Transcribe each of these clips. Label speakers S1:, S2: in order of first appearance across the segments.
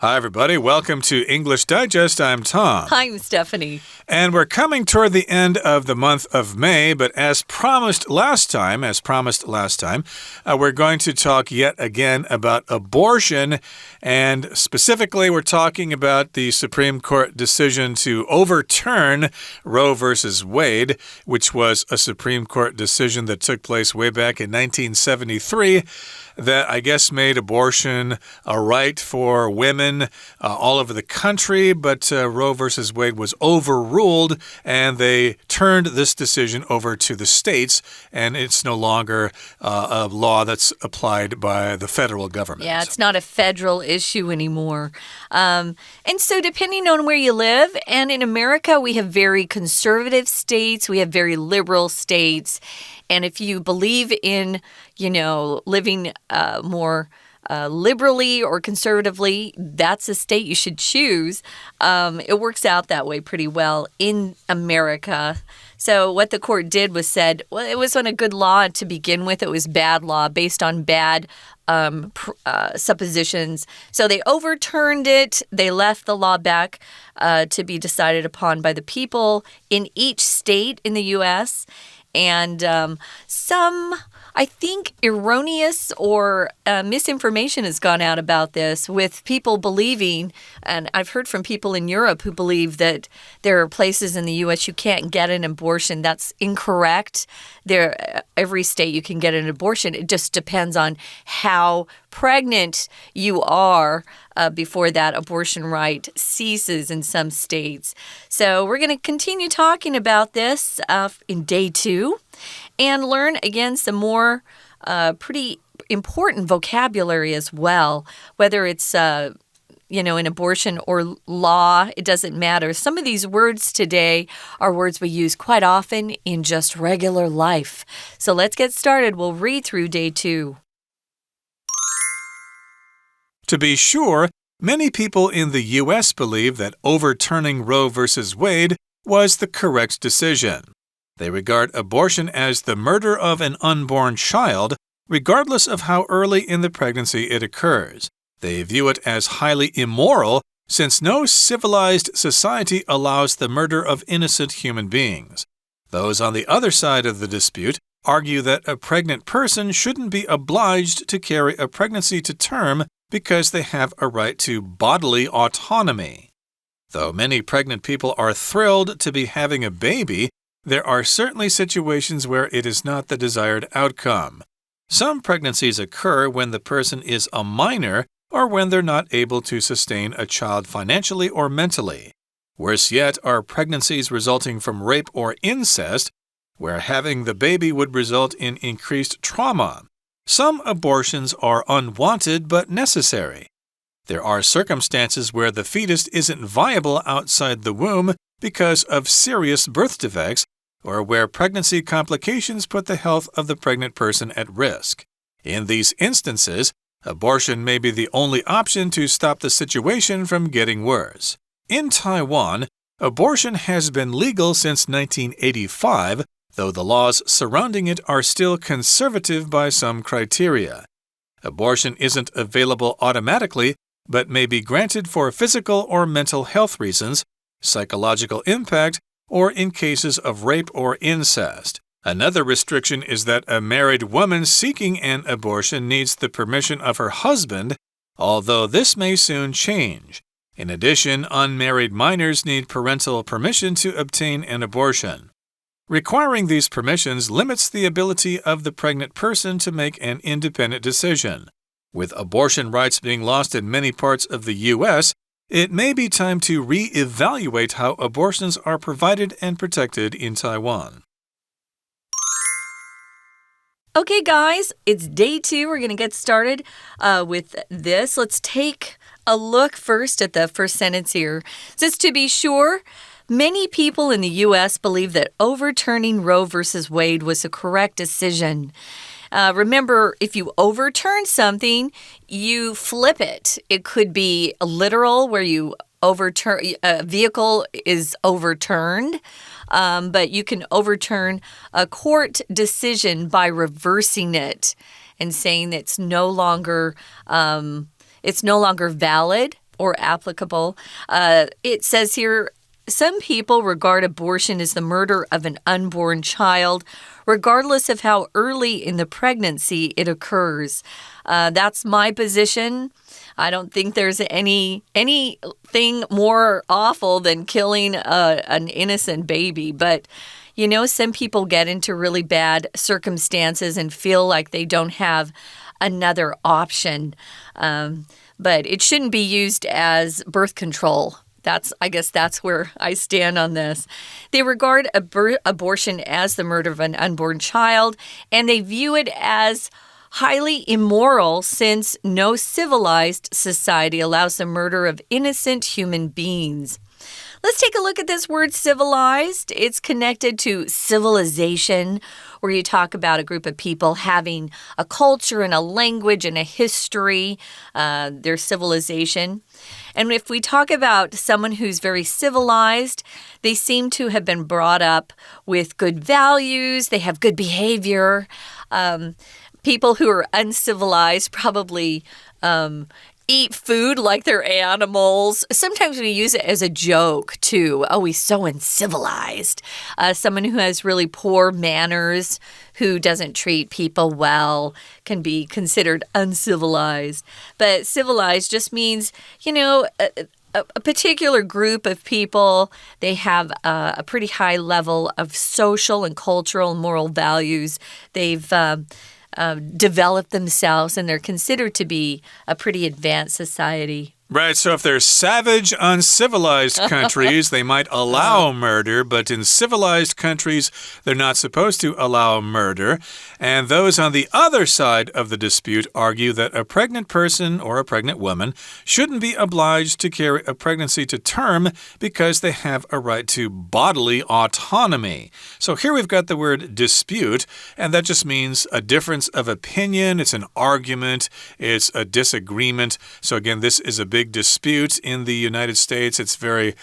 S1: Hi, everybody. Welcome to English Digest. I'm Tom.
S2: Hi, I'm Stephanie.
S1: And we're coming toward the end of the month of May, but as promised last time, we're going to talk yet again about abortion. And specifically, we're talking about the Supreme Court decision to overturn Roe versus Wade, which was a Supreme Court decision that took place way back in 1973 that I guess made abortion a right for women all over the country, but Roe versus Wade was overruled, and they turned this decision over to the states, and it's no longer a law that's applied by the federal government.
S2: Yeah, it's not a federal issue anymore. And so depending on where you live, and in America, we have very conservative states, we have very liberal states, and if you believe in, living more liberally or conservatively, that's a state you should choose. It works out that way pretty well in America. So what the court did was said, well, it wasn't a good law to begin with. It was bad law based on bad suppositions. So they overturned it. They left the law back to be decided upon by the people in each state in the U.S., and some, I think, erroneous or misinformation has gone out about this with people believing, and I've heard from people in Europe who believe that there are places in the U.S. you can't get an abortion. That's incorrect. Every state you can get an abortion. It just depends on how pregnant you are before that abortion right ceases in some states. So we're going to continue talking about this in day 2 and learn again some more pretty important vocabulary as well, whether it's an abortion or law, it doesn't matter. Some of these words today are words we use quite often in just regular life. So let's get started. We'll read through day 2.
S1: To be sure, many people in the U.S. believe that overturning Roe versus Wade was the correct decision. They regard abortion as the murder of an unborn child, regardless of how early in the pregnancy it occurs. They view it as highly immoral, since no civilized society allows the murder of innocent human beings. Those on the other side of the dispute argue that a pregnant person shouldn't be obliged to carry a pregnancy to term because they have a right to bodily autonomy. Though many pregnant people are thrilled to be having a baby, there are certainly situations where it is not the desired outcome. Some pregnancies occur when the person is a minor or when they're not able to sustain a child financially or mentally. Worse yet are pregnancies resulting from rape or incest, where having the baby would result in increased trauma. Some abortions are unwanted but necessary. There are circumstances where the fetus isn't viable outside the womb because of serious birth defects, or where pregnancy complications put the health of the pregnant person at risk. In these instances, abortion may be the only option to stop the situation from getting worse. In Taiwan, abortion has been legal since 1985, though the laws surrounding it are still conservative by some criteria. Abortion isn't available automatically, but may be granted for physical or mental health reasons, psychological impact, or in cases of rape or incest. Another restriction is that a married woman seeking an abortion needs the permission of her husband, although this may soon change. In addition, unmarried minors need parental permission to obtain an abortion. Requiring these permissions limits the ability of the pregnant person to make an independent decision. With abortion rights being lost in many parts of the U.S., it may be time to re-evaluate how abortions are provided and protected in Taiwan.
S2: Okay, guys, it's day 2. We're going to get started with this. Let's take a look first at the first sentence here. It says, to be sure, many people in the U.S. believe that overturning Roe versus Wade was a correct decision. Remember, if you overturn something, you flip it. It could be literal, where you overturn a vehicle is overturned, but you can overturn a court decision by reversing it and saying that it's no longer valid. or applicable. It says here, some people regard abortion as the murder of an unborn child, regardless of how early in the pregnancy it occurs. That's my position. I don't think there's anything more awful than killing an innocent baby. But, you know, some people get into really bad circumstances and feel like they don't have another option. But it shouldn't be used as birth control. I guess that's where I stand on this. They regard abortion as the murder of an unborn child, and they view it as highly immoral since no civilized society allows the murder of innocent human beings. Let's take a look at this word civilized. It's connected to civilization, where you talk about a group of people having a culture and a language and a history, their civilization. And if we talk about someone who's very civilized, they seem to have been brought up with good values, they have good behavior. People who are uncivilized probably eat food like they're animals. Sometimes we use it as a joke, too. Oh, he's so uncivilized. Someone who has really poor manners, who doesn't treat people well, can be considered uncivilized. But civilized just means, you know, a particular group of people, they have a pretty high level of social and cultural and moral values. They've developed themselves, and they're considered to be a pretty advanced society.
S1: Right, so if they're savage, uncivilized countries, they might allow murder, but in civilized countries, they're not supposed to allow murder. And those on the other side of the dispute argue that a pregnant person or a pregnant woman shouldn't be obliged to carry a pregnancy to term because they have a right to bodily autonomy. So here we've got the word dispute, and that just means a difference of opinion. It's an argument. It's a disagreement. So again, this is a big dispute in the United States. It's very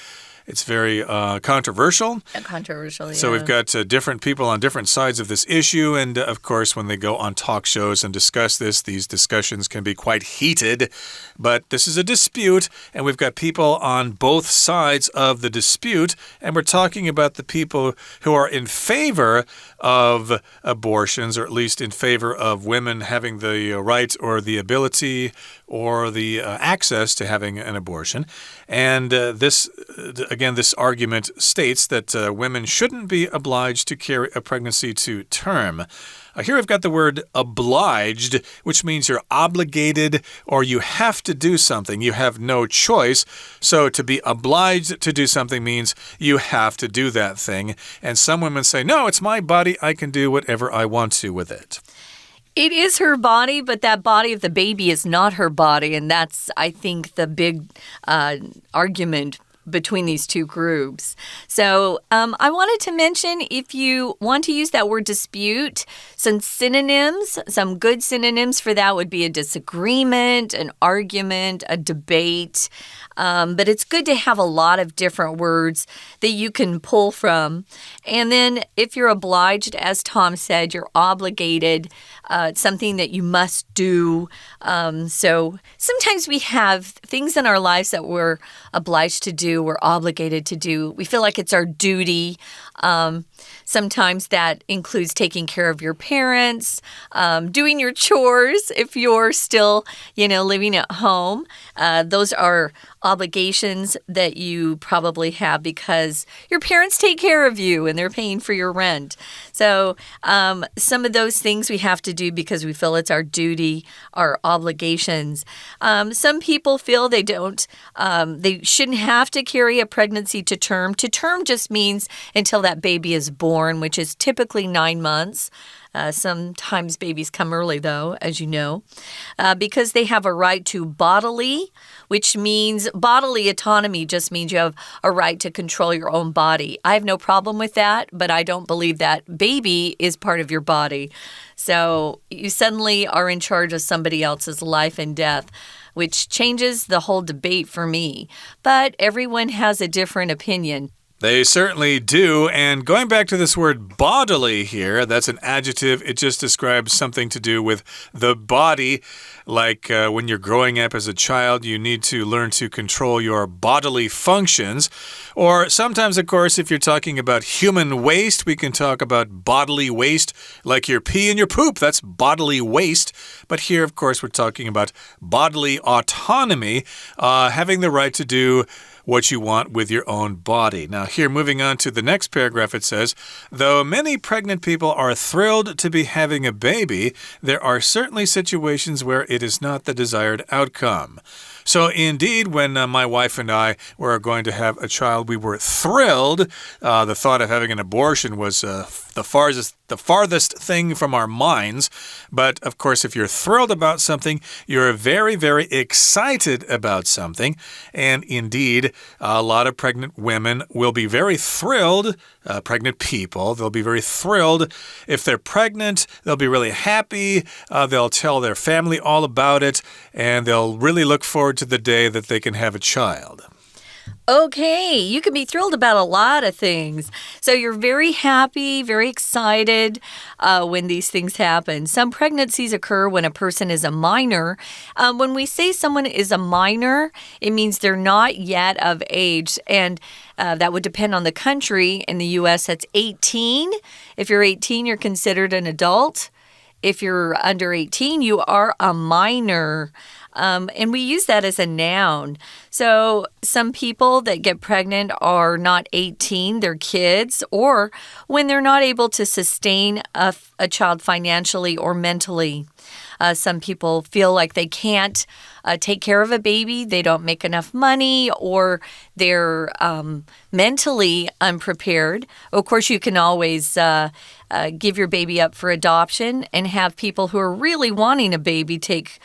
S1: controversial.
S2: Controversial, yeah.
S1: So we've got different people on different sides of this issue. And of course, when they go on talk shows and discuss this, these discussions can be quite heated. But this is a dispute, and we've got people on both sides of the dispute. And we're talking about the people who are in favor of abortions, or at least in favor of women having the right or the ability or the access to having an abortion. And this argument states that women shouldn't be obliged to carry a pregnancy to term. Here we've got the word obliged, which means you're obligated or you have to do something. You have no choice. So to be obliged to do something means you have to do that thing. And some women say, no, it's my body. I can do whatever I want to with it.
S2: It is her body, but that body of the baby is not her body. And that's, I think, the big argument between these two groups. So I wanted to mention, if you want to use that word dispute, some synonyms, some good synonyms for that would be a disagreement, an argument, a debate. But it's good to have a lot of different words that you can pull from. And then if you're obliged, as Tom said, you're obligated. It's something that you must do. So sometimes we have things in our lives that we're obliged to do, we're obligated to do. We feel like it's our duty. Sometimes that includes taking care of your parents, doing your chores if you're still, living at home. Those are obligations that you probably have because your parents take care of you and they're paying for your rent. So some of those things we have to do because we feel it's our duty, our obligations. Some people feel they shouldn't have to carry a pregnancy to term. To term just means until that baby is born, which is typically 9 months. Sometimes babies come early, though, as you know, because they have a right to bodily, which means bodily autonomy just means you have a right to control your own body. I have no problem with that, but I don't believe that baby is part of your body. So you suddenly are in charge of somebody else's life and death, which changes the whole debate for me. But everyone has a different opinion.
S1: They certainly do. And going back to this word bodily here, that's an adjective. It just describes something to do with the body. Like when you're growing up as a child, you need to learn to control your bodily functions. Or sometimes, of course, if you're talking about human waste, we can talk about bodily waste, like your pee and your poop. That's bodily waste. But here, of course, we're talking about bodily autonomy, having the right to do what you want with your own body. Now here, moving on to the next paragraph, it says, though many pregnant people are thrilled to be having a baby, there are certainly situations where it is not the desired outcome. So indeed, when my wife and I were going to have a child, we were thrilled. The thought of having an abortion was the farthest thing from our minds. But of course, if you're thrilled about something, you're very, very excited about something. And indeed, a lot of pregnant women will be very thrilled, pregnant people, they'll be very thrilled. If they're pregnant, they'll be really happy. They'll tell their family all about it, and they'll really look forward to the day that they can have a child.
S2: Okay, you can be thrilled about a lot of things. So you're very happy, very excited when these things happen. Some pregnancies occur when a person is a minor. When we say someone is a minor, it means they're not yet of age. And that would depend on the country. In the U.S., that's 18. If you're 18, you're considered an adult. If you're under 18, you are a minor. And we use that as a noun. So some people that get pregnant are not 18, they're kids, or when they're not able to sustain a child financially or mentally. Some people feel like they can't take care of a baby, they don't make enough money, or they're mentally unprepared. Of course, you can always give your baby up for adoption and have people who are really wanting a baby take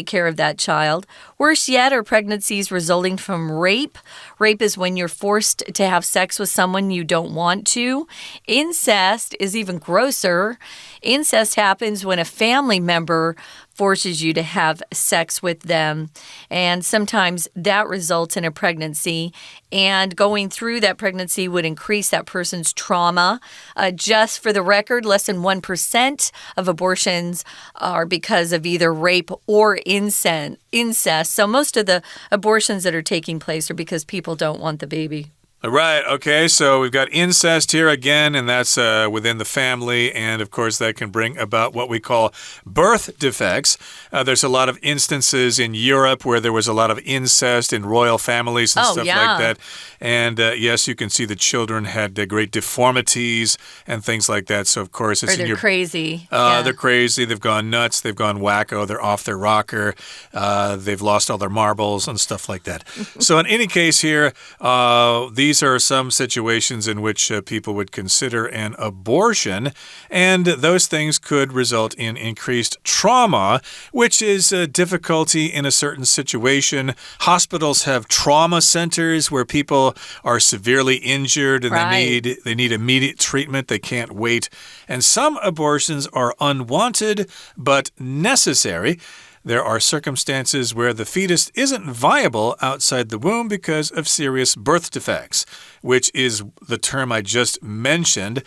S2: care of that child. Worse yet are pregnancies resulting from rape. Rape is when you're forced to have sex with someone you don't want to. Incest is even grosser. Incest happens when a family member forces you to have sex with them. And sometimes that results in a pregnancy. And going through that pregnancy would increase that person's trauma. Just for the record, less than 1% of abortions are because of either rape or incest. So most of the abortions that are taking place are because people don't want the baby.
S1: Right, okay, so we've got incest here again, and that's within the family, and of course that can bring about what we call birth defects. There's a lot of instances in Europe where there was a lot of incest in royal families and stuff like that. And yes, you can see the children had great deformities and things like that, so of course it's
S2: they're crazy.
S1: They're crazy, they've gone nuts, they've gone wacko, they're off their rocker, they've lost all their marbles and stuff like that. So in any case here, these are some situations in which people would consider an abortion, and those things could result in increased trauma, which is a difficulty in a certain situation. Hospitals have trauma centers where people are severely injured and they need immediate treatment. They can't wait. And some abortions are unwanted but necessary. There are circumstances where the fetus isn't viable outside the womb because of serious birth defects, which is the term I just mentioned.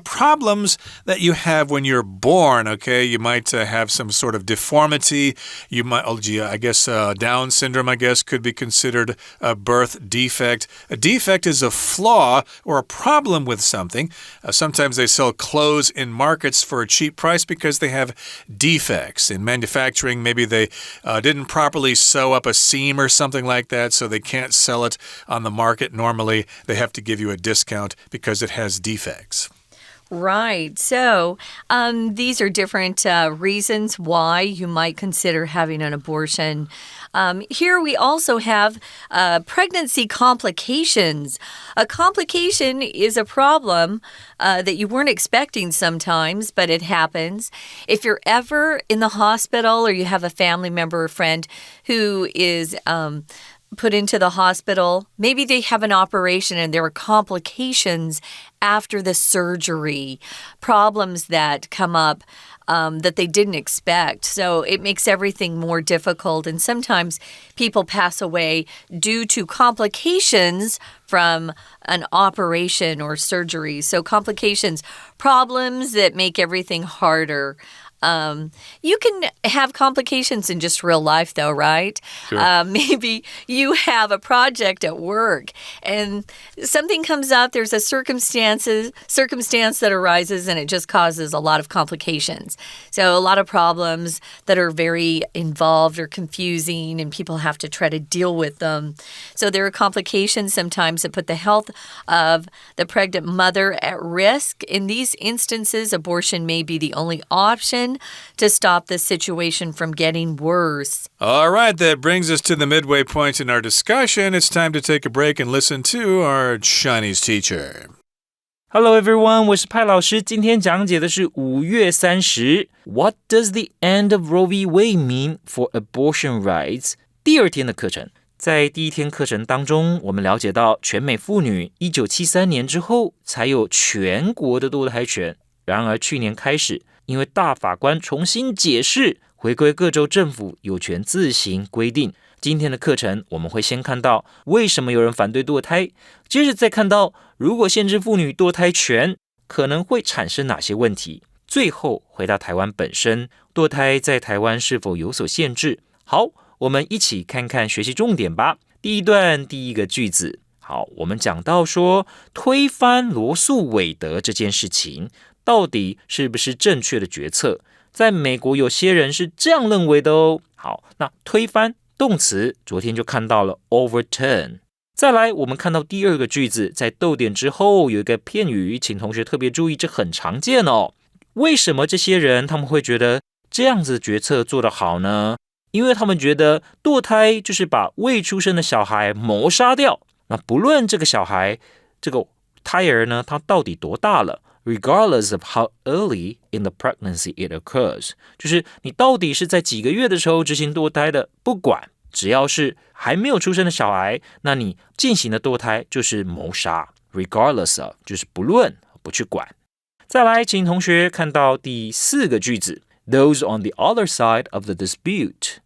S1: Problems that you have when you're born, okay? You might have some sort of deformity. You might, Down syndrome, I guess, could be considered a birth defect. A defect is a flaw or a problem with something. Sometimes they sell clothes in markets for a cheap price because they have defects. In manufacturing, maybe they didn't properly sew up a seam or something like that, so they can't sell it on the market normally. They have to give you a discount because it has defects.
S2: Right. So these are different reasons why you might consider having an abortion. Here we also have pregnancy complications. A complication is a problem that you weren't expecting sometimes, but it happens. If you're ever in the hospital or you have a family member or friend who is put into the hospital. Maybe they have an operation and there are complications after the surgery, problems that come up that they didn't expect. So it makes everything more difficult. And sometimes people pass away due to complications from an operation or surgery. So complications, problems that make everything harder. You can have complications in just real life, though, right?
S1: Sure.
S2: Maybe you have a project at work and something comes up, there's a circumstance that arises and it just causes a lot of complications. So a lot of problems that are very involved or confusing and people have to try to deal with them. So there are complications sometimes that put the health of the pregnant mother at risk. In these instances, abortion may be the only option to stop the situation from getting worse.
S1: All right, that brings us to the midway point in our discussion. It's time to take a break and listen to our Chinese teacher.
S3: Hello everyone, 我是派老师。今天讲解的是5月30 What does the end of Roe v. Wade mean for abortion rights? 第二天的课程。在第一天课程当中，我们了解到全美妇女1973年之后才有全国的堕胎权。然而去年开始，因为大法官重新解释，回归各州政府有权自行规定。今天的课程我们会先看到为什么有人反对堕胎，接着再看到如果限制妇女堕胎权可能会产生哪些问题，最后回到台湾本身，堕胎在台湾是否有所限制。好，我们一起看看学习重点吧。第一段第一个句子，好，我们讲到说推翻罗素韦德这件事情到底是不是正确的决策？在美国有些人是这样认为的哦。好，那推翻动词昨天就看到了 overturn。再来我们看到第二个句子，在逗点之后有一个片语，请同学特别注意，这很常见哦。为什么这些人他们会觉得这样子的决策做得好呢？因为他们觉得堕胎就是把未出生的小孩谋杀掉，那不论这个小孩这个胎儿呢他到底多大了，regardless of how early in the pregnancy it occurs， 就是你到底是在几个月的时候执行堕胎的，不管，只要是还没有出生的小孩，那你进行的堕胎就是谋杀 regardless of， 就是不论，不去管。再来请同学看到第四个句子 those on the other side of the dispute，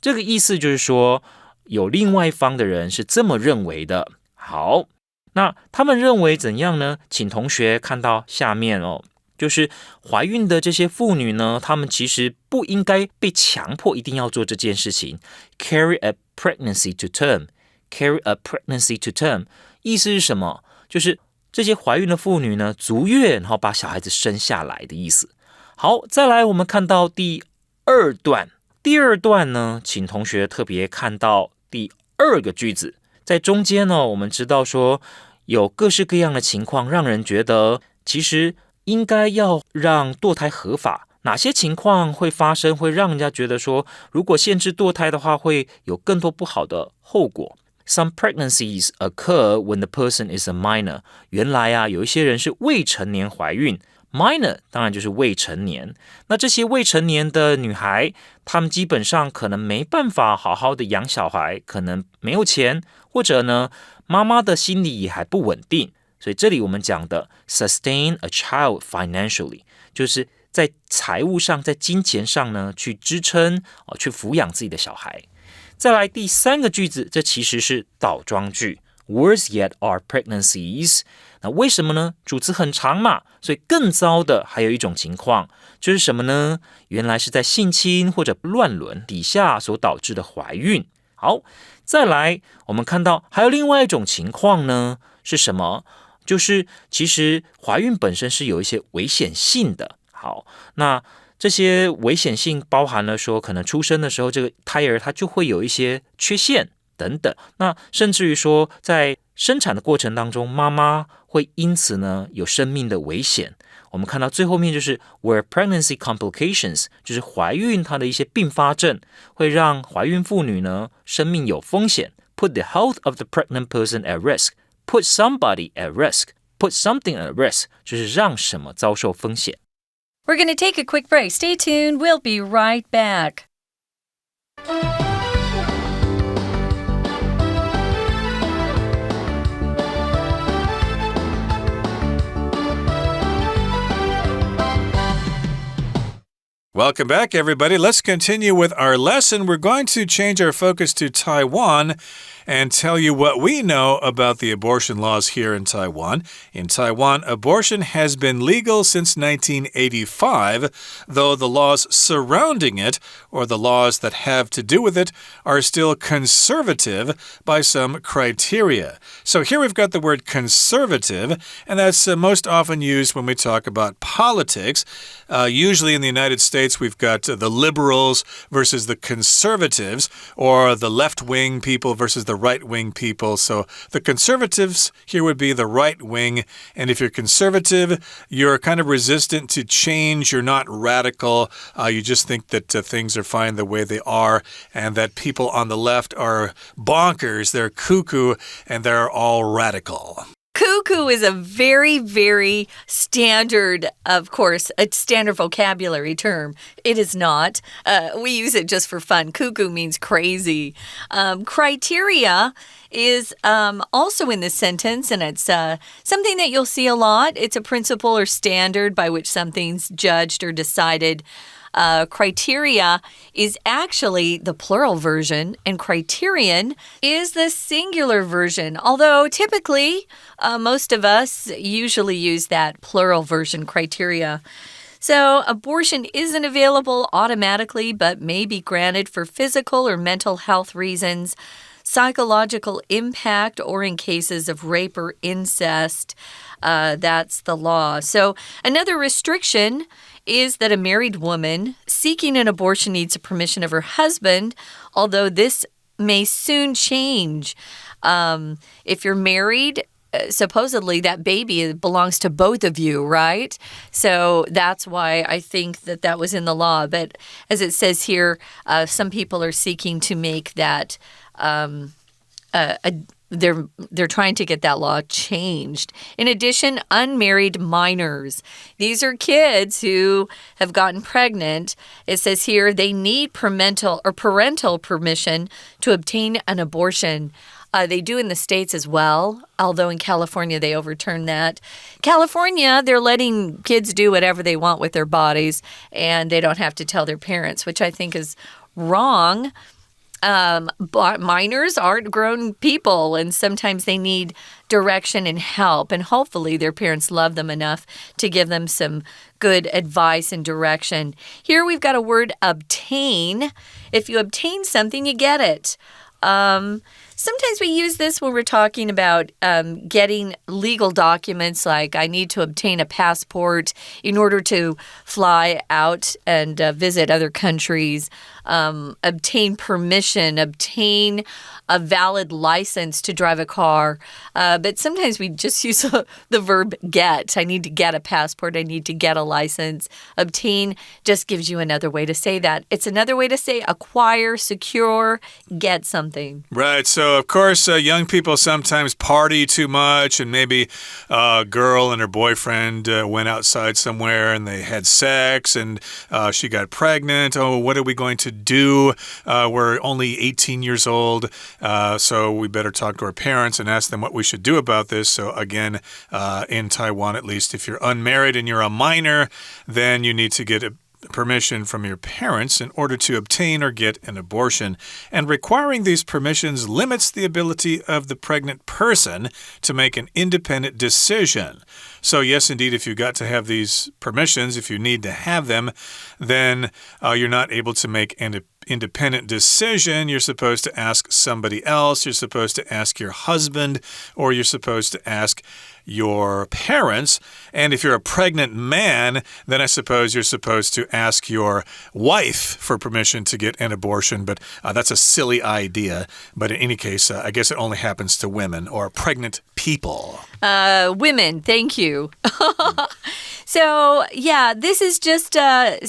S3: 这个意思就是说有另外一方的人是这么认为的。好，那他们认为怎样呢？请同学看到下面哦，就是怀孕的这些妇女呢，她们其实不应该被强迫一定要做这件事情。Carry a pregnancy to term， carry a pregnancy to term， 意思是什么？就是这些怀孕的妇女呢，足月然后把小孩子生下来的意思。好，再来我们看到第二段，第二段呢，请同学特别看到第二个句子。在中间呢，我们知道说有各式各样的情况让人觉得其实应该要让堕胎合法，哪些情况会发生会让人家觉得说如果限制堕胎的话会有更多不好的后果。 Some pregnancies occur when the person is a minor， 原来啊有一些人是未成年怀孕， minor 当然就是未成年，那这些未成年的女孩她们基本上可能没办法好好的养小孩，可能没有钱，或者呢妈妈的心理也还不稳定，所以这里我们讲的 sustain a child financially， 就是在财务上在金钱上呢去支撑去抚养自己的小孩。再来第三个句子，这其实是倒装句 Worse yet are pregnancies， 那为什么呢？主词很长嘛，所以更糟的还有一种情况，就是什么呢？原来是在性侵或者乱伦底下所导致的怀孕。好，再来我们看到还有另外一种情况呢，是什么？就是其实怀孕本身是有一些危险性的。好，那这些危险性包含了说可能出生的时候这个胎儿它就会有一些缺陷等等，那甚至于说在生产的过程当中妈妈会因此呢有生命的危险。我们看到最后面就是 where pregnancy complications， 就是怀孕它的一些并发症会让怀孕妇女呢生命有风险， put the health of the pregnant person at risk， put somebody at risk， put something at risk 就是让什么遭受风险。
S2: We're going to take a quick break. Stay tuned. We'll be right back.
S1: Welcome back, everybody. Let's continue with our lesson. We're going to change our focus to Taiwan and tell you what we know about the abortion laws here in Taiwan. In Taiwan, abortion has been legal since 1985, though the laws surrounding it, or the laws that have to do with it, are still conservative by some criteria. So here we've got the word conservative, and that's most often used when we talk about politics. Usually in the United States, we've got the liberals versus the conservatives, or the left-wing people versus the right-wing people. So the conservatives here would be the right wing, and if you're conservative, you're kind of resistant to change. You're not radical. You just think that things are fine the way they are, and that people on the left are bonkers. They're cuckoo, and they're all radical.
S2: Cuckoo is a very, very standard, of course, a standard vocabulary term. It is not. We use it just for fun. Cuckoo means crazy. Criteria is also in this sentence, and it's something that you'll see a lot. It's a principle or standard by which something's judged or decided. Criteria is actually the plural version, and criterion is the singular version. Although typically, most of us usually use that plural version, criteria. So, abortion isn't available automatically, but may be granted for physical or mental health reasons, psychological impact, or in cases of rape or incest. That's the law. So, another restriction is that a married woman seeking an abortion needs the permission of her husband, although this may soon change. If you're married, supposedly that baby belongs to both of you, right? So that's why I think that was in the law. But as it says here, some people are seeking to make that they're trying to get that law changed. In addition, unmarried minors. These are kids who have gotten pregnant. It says here they need parental permission to obtain an abortion. They do in the States as well, although in California they overturned that. California, they're letting kids do whatever they want with their bodies, and they don't have to tell their parents, which I think is wrong. But minors aren't grown people, and sometimes they need direction and help, and hopefully their parents love them enough to give them some good advice and direction. Here we've got a word obtain. If you obtain something, you get it. Sometimes we use this when we're talking about getting legal documents, like I need to obtain a passport in order to fly out and visit other countries. Obtain permission, obtain a valid license to drive a car. But sometimes we just use the verb get. I need to get a passport. I need to get a license. Obtain just gives you another way to say that. It's another way to say acquire, secure, get something.
S1: Right. So, of course, young people sometimes party too much, and maybe a girl and her boyfriend went outside somewhere and they had sex, and she got pregnant. Oh, what are we going to do? We're only 18 years old, so we better talk to our parents and ask them what we should do about this. So again, in Taiwan at least, if you're unmarried and you're a minor, then you need to get permission from your parents in order to obtain or get an abortion. And requiring these permissions limits the ability of the pregnant person to make an independent decision. So yes, indeed, if you got to have these permissions, if you need to have them, then you're not able to make an independent decision. You're supposed to ask somebody else. You're supposed to ask your husband, or you're supposed to ask your parents. And if you're a pregnant man, then I suppose you're supposed to ask your wife for permission to get an abortion. But that's a silly idea. But in any case, I guess it only happens to women or pregnant people.
S2: Women, thank you. So, yeah, this is just a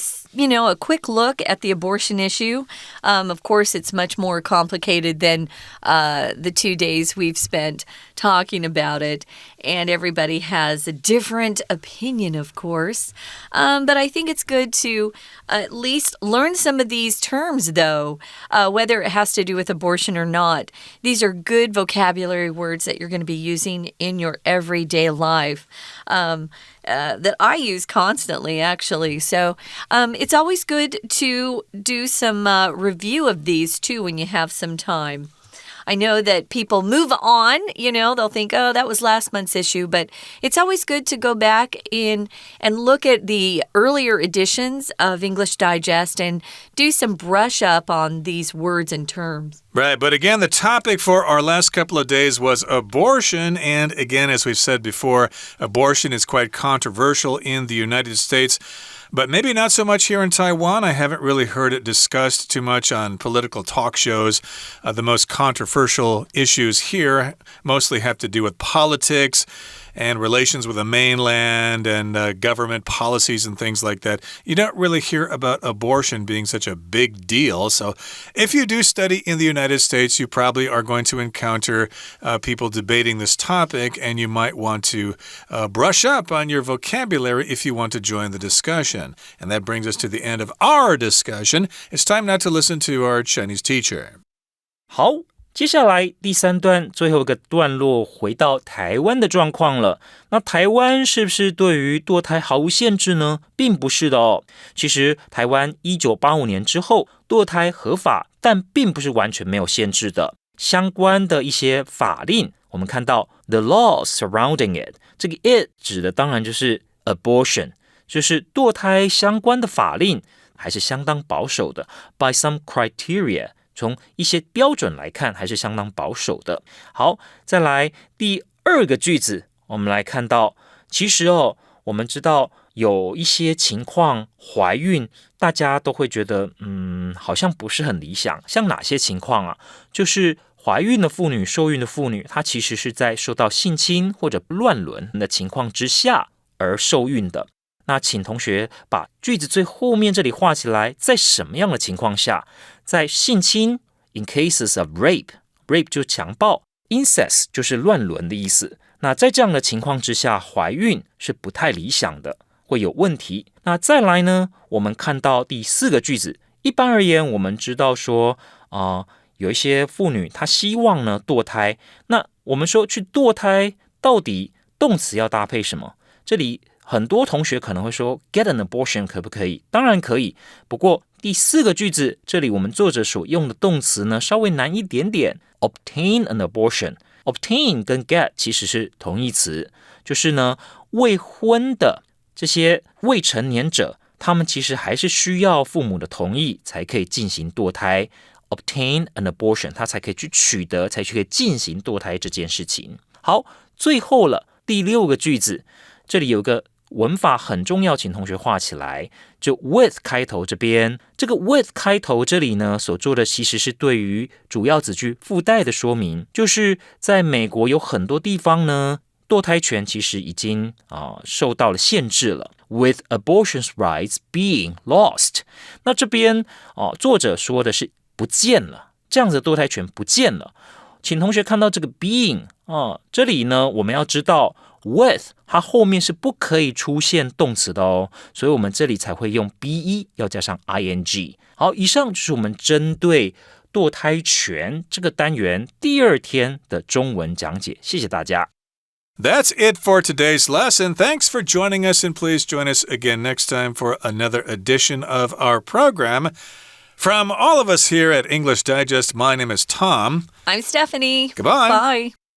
S2: quick look at the abortion issue. Of course, it's much more complicated than the 2 days we've spent talking about it. And everybody has a different opinion, of course. But I think it's good to at least learn some of these terms, though, whether it has to do with abortion or not. These are good vocabulary words that you're going to be using in your everyday life. That I use constantly, actually. So it's always good to do some review of these too when you have some time.I know that people move on, they'll think, oh, that was last month's issue, but it's always good to go back in and look at the earlier editions of English Digest and do some brush up on these words and terms.
S1: Right, but again, the topic for our last couple of days was abortion, and again, as we've said before, abortion is quite controversial in the United States.But maybe not so much here in Taiwan. I haven't really heard it discussed too much on political talk shows. The most controversial issues here mostly have to do with politics and relations with the mainland and government policies and things like that. You don't really hear about abortion being such a big deal. So if you do study in the United States, you probably are going to encounter people debating this topic, and you might want to brush up on your vocabulary if you want to join the discussion.And that brings us to the end of our discussion. It's time now to listen to our Chinese teacher.
S3: 好，接下来第3段最后一个段落回到台湾的状况了。那台湾是不是对于堕胎毫无限制呢？并不是的哦。其实台湾1985年之后堕胎合法，但并不是完全没有限制的。相关的一些法令，我们看到 the laws surrounding it， 这个 it 指的当然就是 abortion。就是堕胎相关的法令还是相当保守的 by some criteria 从一些标准来看还是相当保守的。好，再来第2个句子，我们来看到其实我们知道有一些情况怀孕大家都会觉得好像不是很理想。像哪些情况啊？就是怀孕的妇女受孕的妇女她其实是在受到性侵或者乱伦的情况之下而受孕的。那请同学把句子最后面这里画起来，在什么样的情况下？在性侵 in cases of rape 就是强暴， incest 就是乱伦的意思。那在这样的情况之下怀孕是不太理想的，会有问题。那再来呢，我们看到第4个句子，一般而言我们知道说有一些妇女她希望呢堕胎，那我们说去堕胎到底动词要搭配什么？这里很多同学可能会说 get an abortion 可不可以？当然可以，不过第4个句子这里我们作者所用的动词呢稍微难一点点 obtain an abortion。 obtain 跟 get 其实是同义词，就是呢未婚的这些未成年者，他们其实还是需要父母的同意才可以进行堕胎。 obtain an abortion 他才可以去取得，才可以进行堕胎这件事情。好，最后了第6个句子，这里有个文法很重要，请同学画起来，就 with 开头这边，这个 with 开头这里呢所做的其实是对于主要子句附带的说明，就是在美国有很多地方呢堕胎权其实已经受到了限制了 with abortion rights being lost。 那这边作者说的是不见了，这样子的堕胎权不见了。请同学看到这个 being 这里呢我们要知道with 它后面是不可以出现动词的哦，所以我们这里才会用 be 要加上 ing。 好，以上就是我们针对堕胎权这个单元第2天的中文讲解，谢谢大家。
S1: That's it for today's lesson. Thanks for joining us, and please join us again next time for another edition of our program. From all of us here at English Digest, my name is Tom.
S2: I'm Stephanie.
S1: Goodbye.
S2: Bye.